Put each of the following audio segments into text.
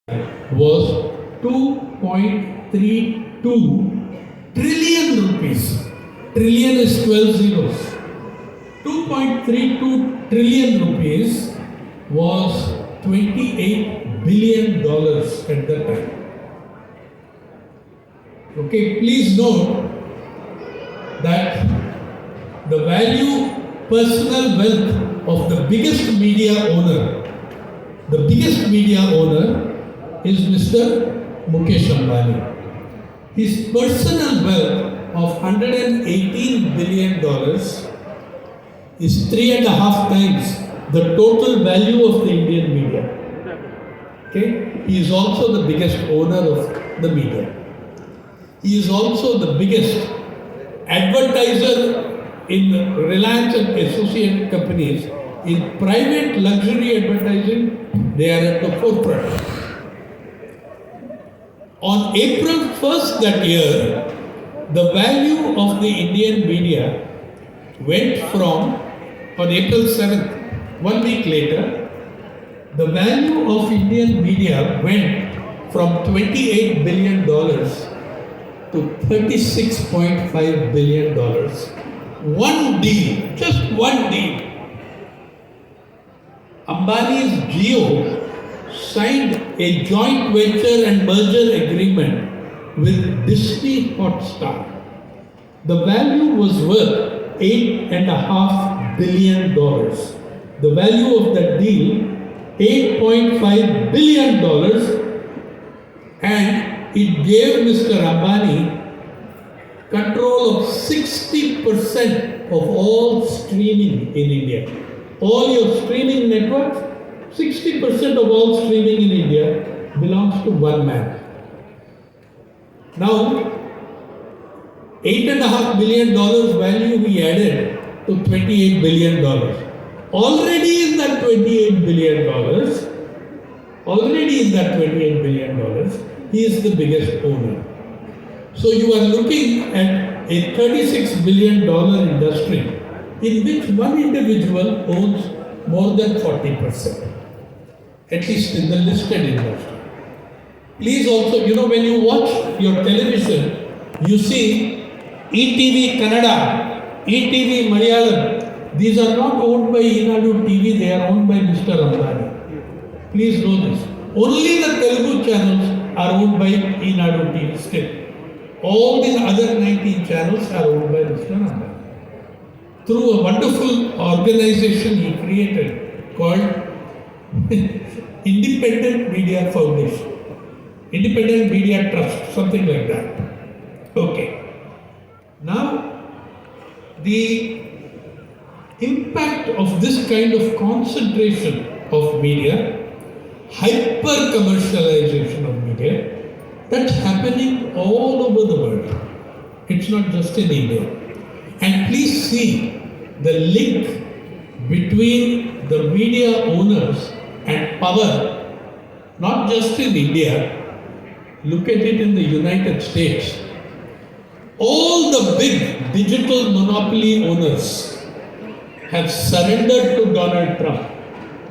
was 2.32 trillion rupees. Trillion is 12 zeros. 2.32 trillion rupees was $28 billion at that time. Okay, please note that the value, personal wealth of the biggest media owner is Mr. Mukesh Ambani. His personal wealth of $118 billion is 3.5 times the total value of the Indian media. Okay? He is also the biggest owner of the media. He is also the biggest advertiser in Reliance and associated companies. In private luxury advertising, they are at the forefront. On April 1st that year, the value of the Indian media went from, on April 7th, 1 week later, the value of Indian media went from $28 billion to $36.5 billion. One deal, just one deal. Ambani's Jio signed a joint venture and merger agreement with Disney Hotstar. The value was worth $8.5 billion. The value of that deal, $8.5 billion, and it gave Mr. Ambani control of 60% of all streaming in India. All your streaming networks, 60% of all streaming in India belongs to one man. Now, $8.5 billion value we added to $28 billion. Already in that $28 billion, he is the biggest owner. So you are looking at a $36 billion industry in which one individual owns more than 40%, at least in the listed industry. Please also, when you watch your television, you see ETV Kannada, ETV Malayalam. These are not owned by Enadu TV, they are owned by Mr. Ambani. Please know this. Only the Telugu channels are owned by Enadu TV still. All the other 19 channels are owned by Mr. Ambani. Through a wonderful organization he created called Independent Media Foundation, Independent Media Trust, something like that. Okay. Now, the impact of this kind of concentration of media, hyper commercialization of media, that's happening all over the world. It's not just in India. And please see the link between the media owners and power, not just in India. Look at it in the United States. All the big digital monopoly owners have surrendered to Donald Trump.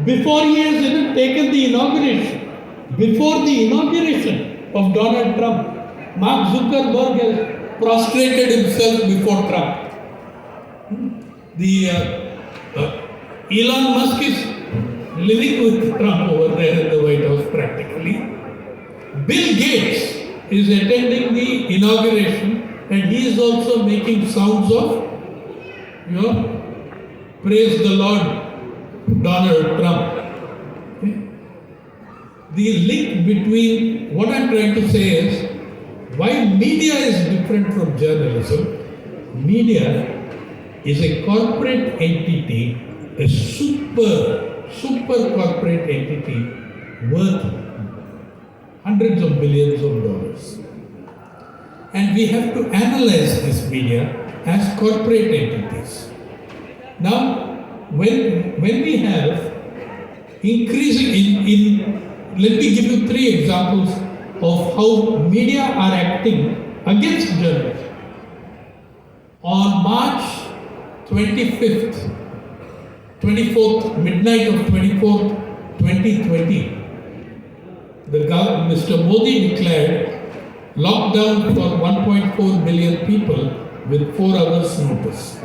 Before he has even taken the inauguration, before the inauguration of Donald Trump, Mark Zuckerberg has prostrated himself before Trump. Elon Musk is living with Trump over there in the White House practically. Bill Gates is attending the inauguration and he is also making sounds of, praise the Lord, Donald Trump. Okay? The link between, what I'm trying to say is, why media is different from journalism. Media is a corporate entity, a super corporate entity worth hundreds of billions of dollars. And we have to analyze this media as corporate entities. Now, when we have increasing let me give you 3 examples of how media are acting against journalists. On March 25th, 24th, midnight of 24th, 2020, Mr. Modi declared lockdown for 1.4 billion people with 4 hours notice.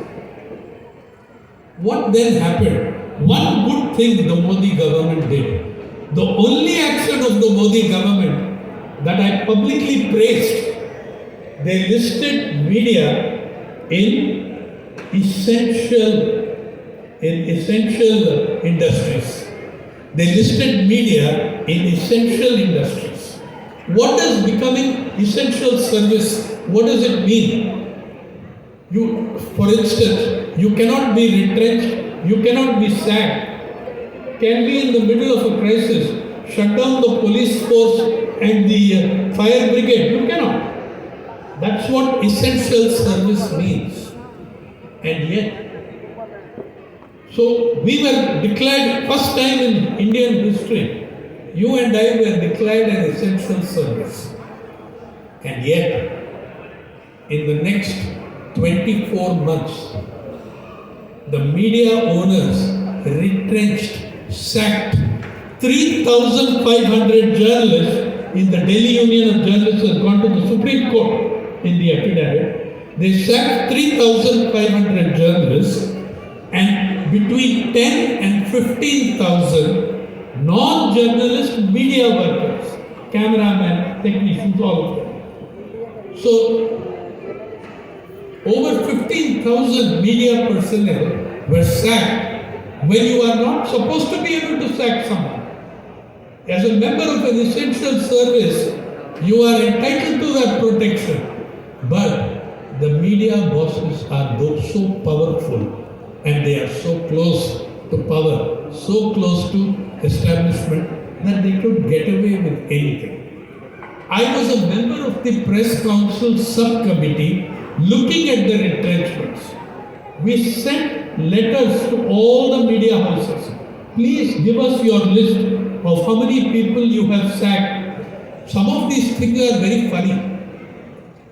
What then happened? One good thing the Modi government did. The only action of the Modi government that I publicly praised, they listed media in essential industries. They listed media in essential industries. What does becoming essential service, what does it mean? You, for instance, you cannot be retrenched, you cannot be sacked. Can we, in the middle of a crisis, shut down the police force and the fire brigade? You cannot. That's what essential service means. And yet, so we were declared, first time in Indian history, you and I were declared an essential service. And yet, in the next 24 months, the media owners retrenched, sacked 3,500 journalists. In the Delhi Union of Journalists has gone to the Supreme Court in the affidavit. They sacked 3,500 journalists and between 10 and 15,000 non-journalist media workers, cameramen, technicians, all of them. So, over 15,000 media personnel were sacked when you are not supposed to be able to sack someone. As a member of an essential service, you are entitled to that protection. But the media bosses are both so powerful and they are so close to power, so close to establishment that they could get away with anything. I was a member of the Press Council subcommittee looking at the retrenchments. We sent letters to all the media houses. Please give us your list of how many people you have sacked. Some of these things are very funny.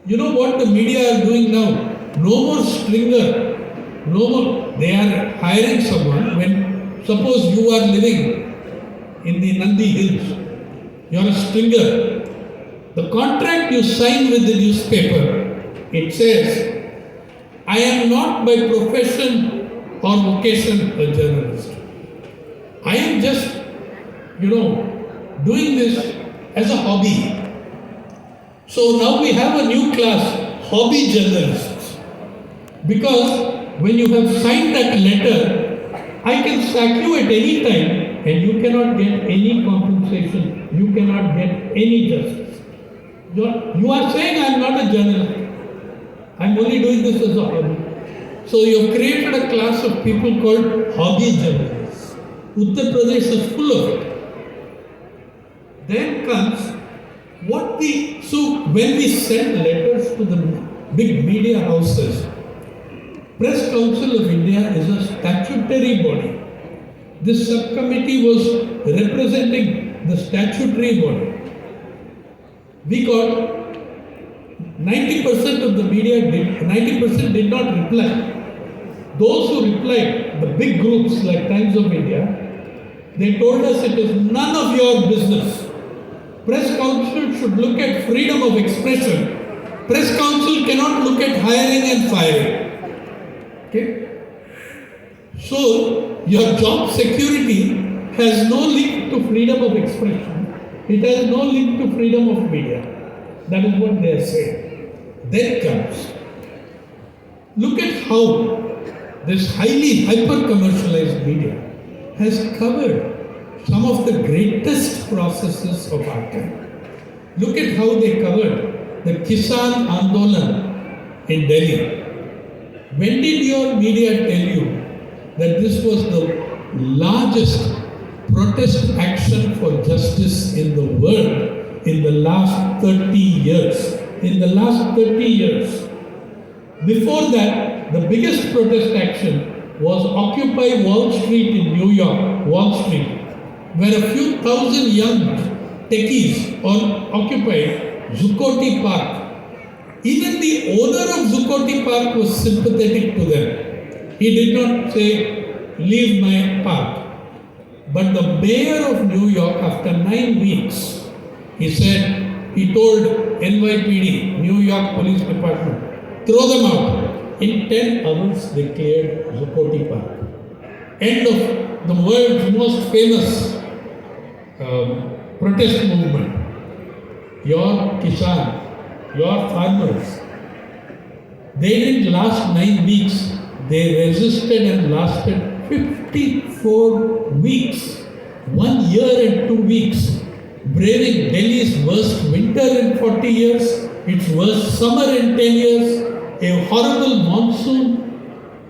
You know what the media are doing now? No more stringer. No more. They are hiring someone when, suppose you are living in the Nandi Hills. You are a stringer. The contract you sign with the newspaper, it says, I am not by profession or vocation a journalist. I am just, doing this as a hobby. So now we have a new class, hobby journalists. Because when you have signed that letter, I can sack you at any time and you cannot get any compensation. You cannot get any justice. You are saying I am not a journalist. I am only doing this as a hobby. So you have created a class of people called hobby journalists. Uttar Pradesh is full of it. Then comes so when we send letters to the big media houses, Press Council of India is a statutory body. This subcommittee was representing the statutory body. We got 90% of the media 90% did not reply. Those who replied, the big groups like Times of India, they told us it is none of your business. Press Council should look at freedom of expression. Press Council cannot look at hiring and firing. Okay? So, your job security has no link to freedom of expression. It has no link to freedom of media. That is what they are saying. Then comes, look at how this highly hyper-commercialized media has covered some of the greatest processes of our time. Look at how they covered the Kisan Andolan in Delhi. When did your media tell you that this was the largest protest action for justice in the world in the last 30 years? In the last 30 years. Before that, the biggest protest action was Occupy Wall Street in New York, Wall Street, where a few thousand young techies occupied Zuccotti Park. Even the owner of Zuccotti Park was sympathetic to them. He did not say, leave my park. But the mayor of New York, after 9 weeks, He said, he told NYPD, New York Police Department, throw them out. In 10 hours, they cleared Zuccotti Park. End of the world's most famous protest movement. Your Kisan, your farmers, they didn't last 9 weeks. They resisted and lasted 54 weeks. 1 year and 2 weeks. Braving Delhi's worst winter in 40 years, its worst summer in 10 years, a horrible monsoon,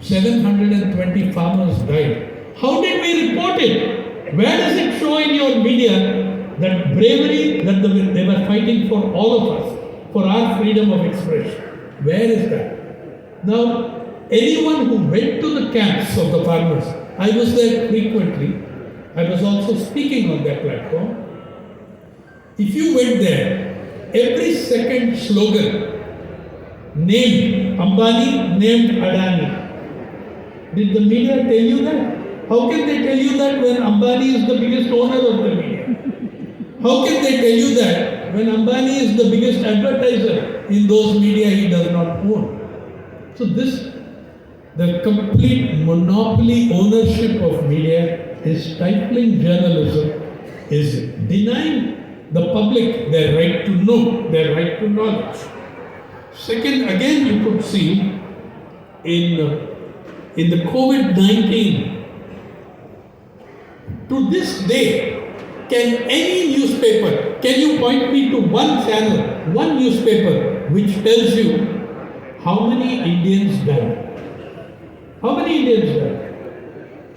720 farmers died. How did we report it? Where does it show in your media that bravery that they were fighting for all of us, for our freedom of expression? Where is that? Now, anyone who went to the camps of the farmers, I was there frequently, I was also speaking on that platform. If you went there, every second slogan named Ambani, named Adani. Did the media tell you that? How can they tell you that when Ambani is the biggest owner of the media? How can they tell you that when Ambani is the biggest advertiser in those media he does not own? So the complete monopoly ownership of media is stifling journalism, is denying the public their right to know, their right to knowledge. Second, again you could see in the COVID-19, to this day, can any newspaper, can you point me to one channel, one newspaper which tells you how many Indians died? How many Indians died?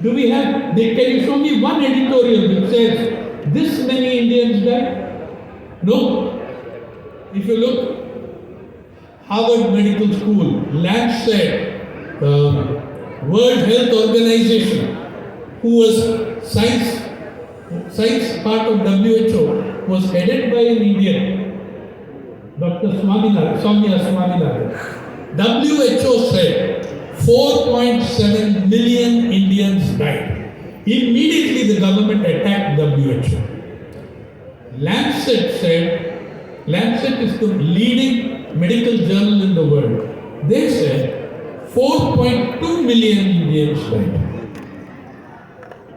Do we have, can you show me one editorial which says this many Indians died? No. If you look, Harvard Medical School, Lancet, World Health Organization, who was science part of WHO, was headed by an Indian, Dr. Soumya Swaminathan. WHO said 4.7 million Indians died. Immediately the government attacked WHO. Lancet said, Lancet is the leading medical journal in the world. They said 4.2 million Indians died.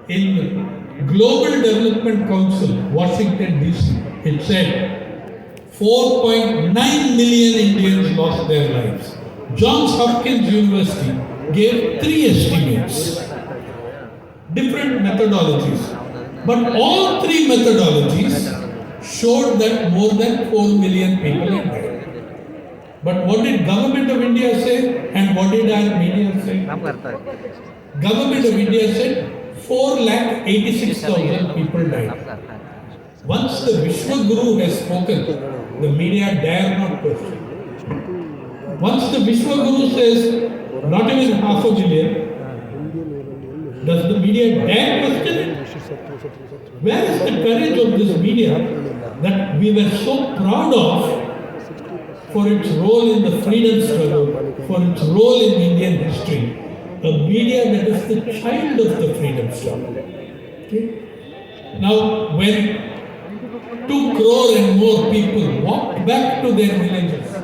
In Global Development Council, Washington DC, it said 4.9 million Indians lost their lives. Johns Hopkins University gave 3 estimates, different methodologies, but all 3 methodologies showed that more than 4 million people had died. But what did Government of India say and what did our media say? Government of India said 4,86,000 people died. Once the Vishwaguru has spoken, the media dare not question. Once the Vishwaguru says not even 500,000, does the media dare question it? Where is the courage of this media that we were so proud of for its role in the freedom struggle, for its role in Indian history? A media that is the child of the freedom struggle. Okay? Now, when 2 crore and more people walked back to their villages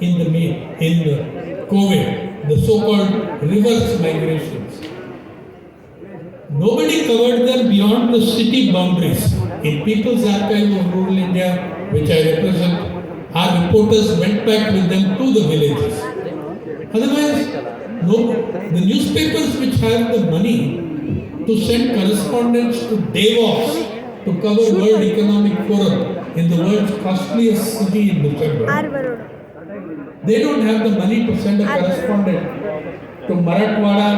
in the COVID, the so-called reverse migrations, nobody covered them beyond the city boundaries. In People's Archive of Rural India, which I represent, our reporters went back with them to the villages. Otherwise, no, the newspapers which have the money to send correspondents to Davos to cover World Economic Forum in the world's costliest city in December, they don't have the money to send a correspondent to Marathwada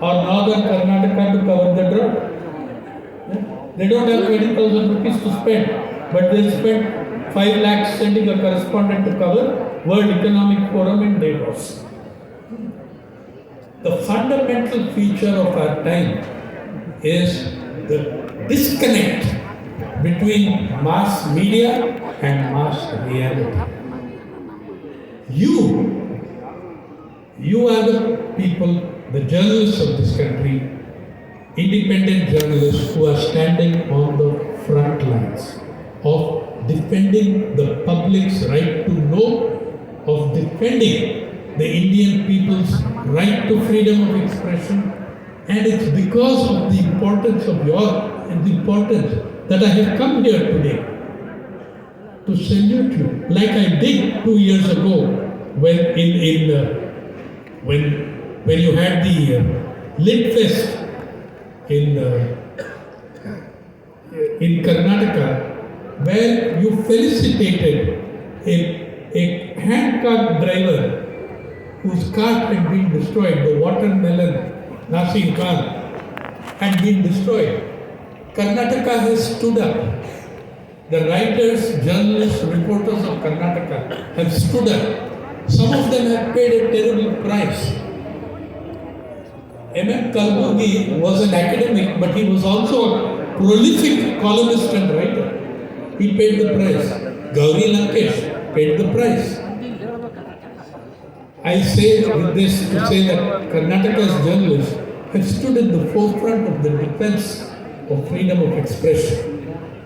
or northern Karnataka to cover the drought. They don't have 20,000 rupees to spend, but they spend 5 lakhs sending a correspondent to cover World Economic Forum in Davos. The fundamental feature of our time is the disconnect between mass media and mass reality. You are the people, the journalists of this country, independent journalists who are standing on the front lines of defending the public's right to know, of defending the Indian people's right to freedom of expression. And it's because of the importance of the importance that I have come here today to salute you, like I did 2 years ago when when you had the Lit Fest in Karnataka, where you felicitated a handcart driver whose cart had been destroyed, the watermelon Nasim Khan had been destroyed. Karnataka has stood up. The writers, journalists, reporters of Karnataka have stood up. Some of them have paid a terrible price. M.M. Kalburgi was an academic, but he was also a prolific columnist and writer. He paid the price. Gauri Lankesh paid the price. I say with this to say that Karnataka's journalists have stood at the forefront of the defense of freedom of expression.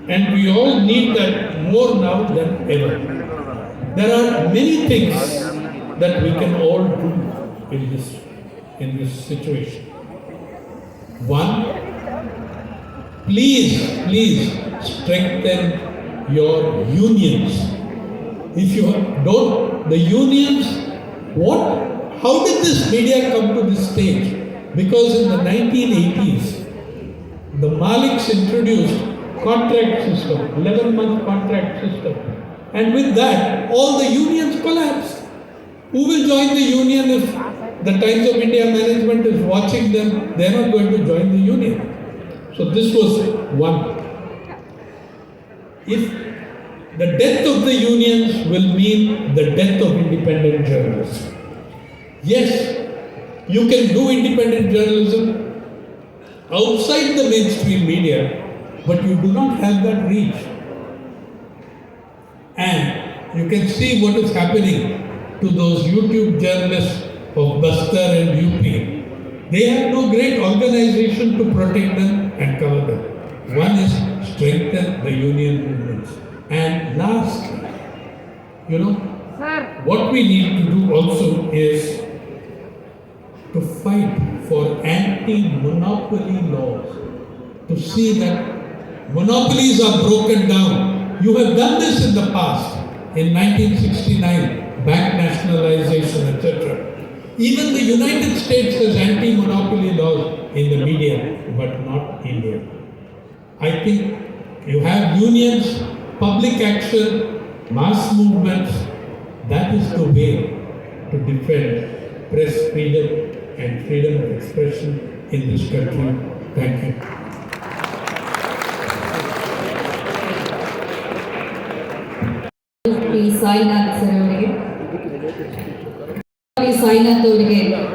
And we all need that more now than ever. There are many things that we can all do in this situation. One, please strengthen your unions. If you don't, the unions, how did this media come to this stage? Because in the 1980s, the Maliks introduced contract system, 11-month contract system. And with that, all the unions collapsed. Who will join the union if the Times of India management is watching them? They are not going to join the union. So this was one. If the death of the unions will mean the death of independent journalists. Yes, you can do independent journalism outside the mainstream media, but you do not have that reach. And you can see what is happening to those YouTube journalists of Bastar and UP. They have no great organization to protect them and cover them. One is strengthen the union movements. And last, what we need to do also is to fight for anti-monopoly laws, to see that monopolies are broken down. You have done this in the past, in 1969, bank nationalization, etc. Even the United States has anti-monopoly laws in the media, but not India. I think you have unions, public action, mass movements. That is the way to defend press freedom and freedom of expression in this country. Thank you. Mr Sainath ಅವರಿಗೆ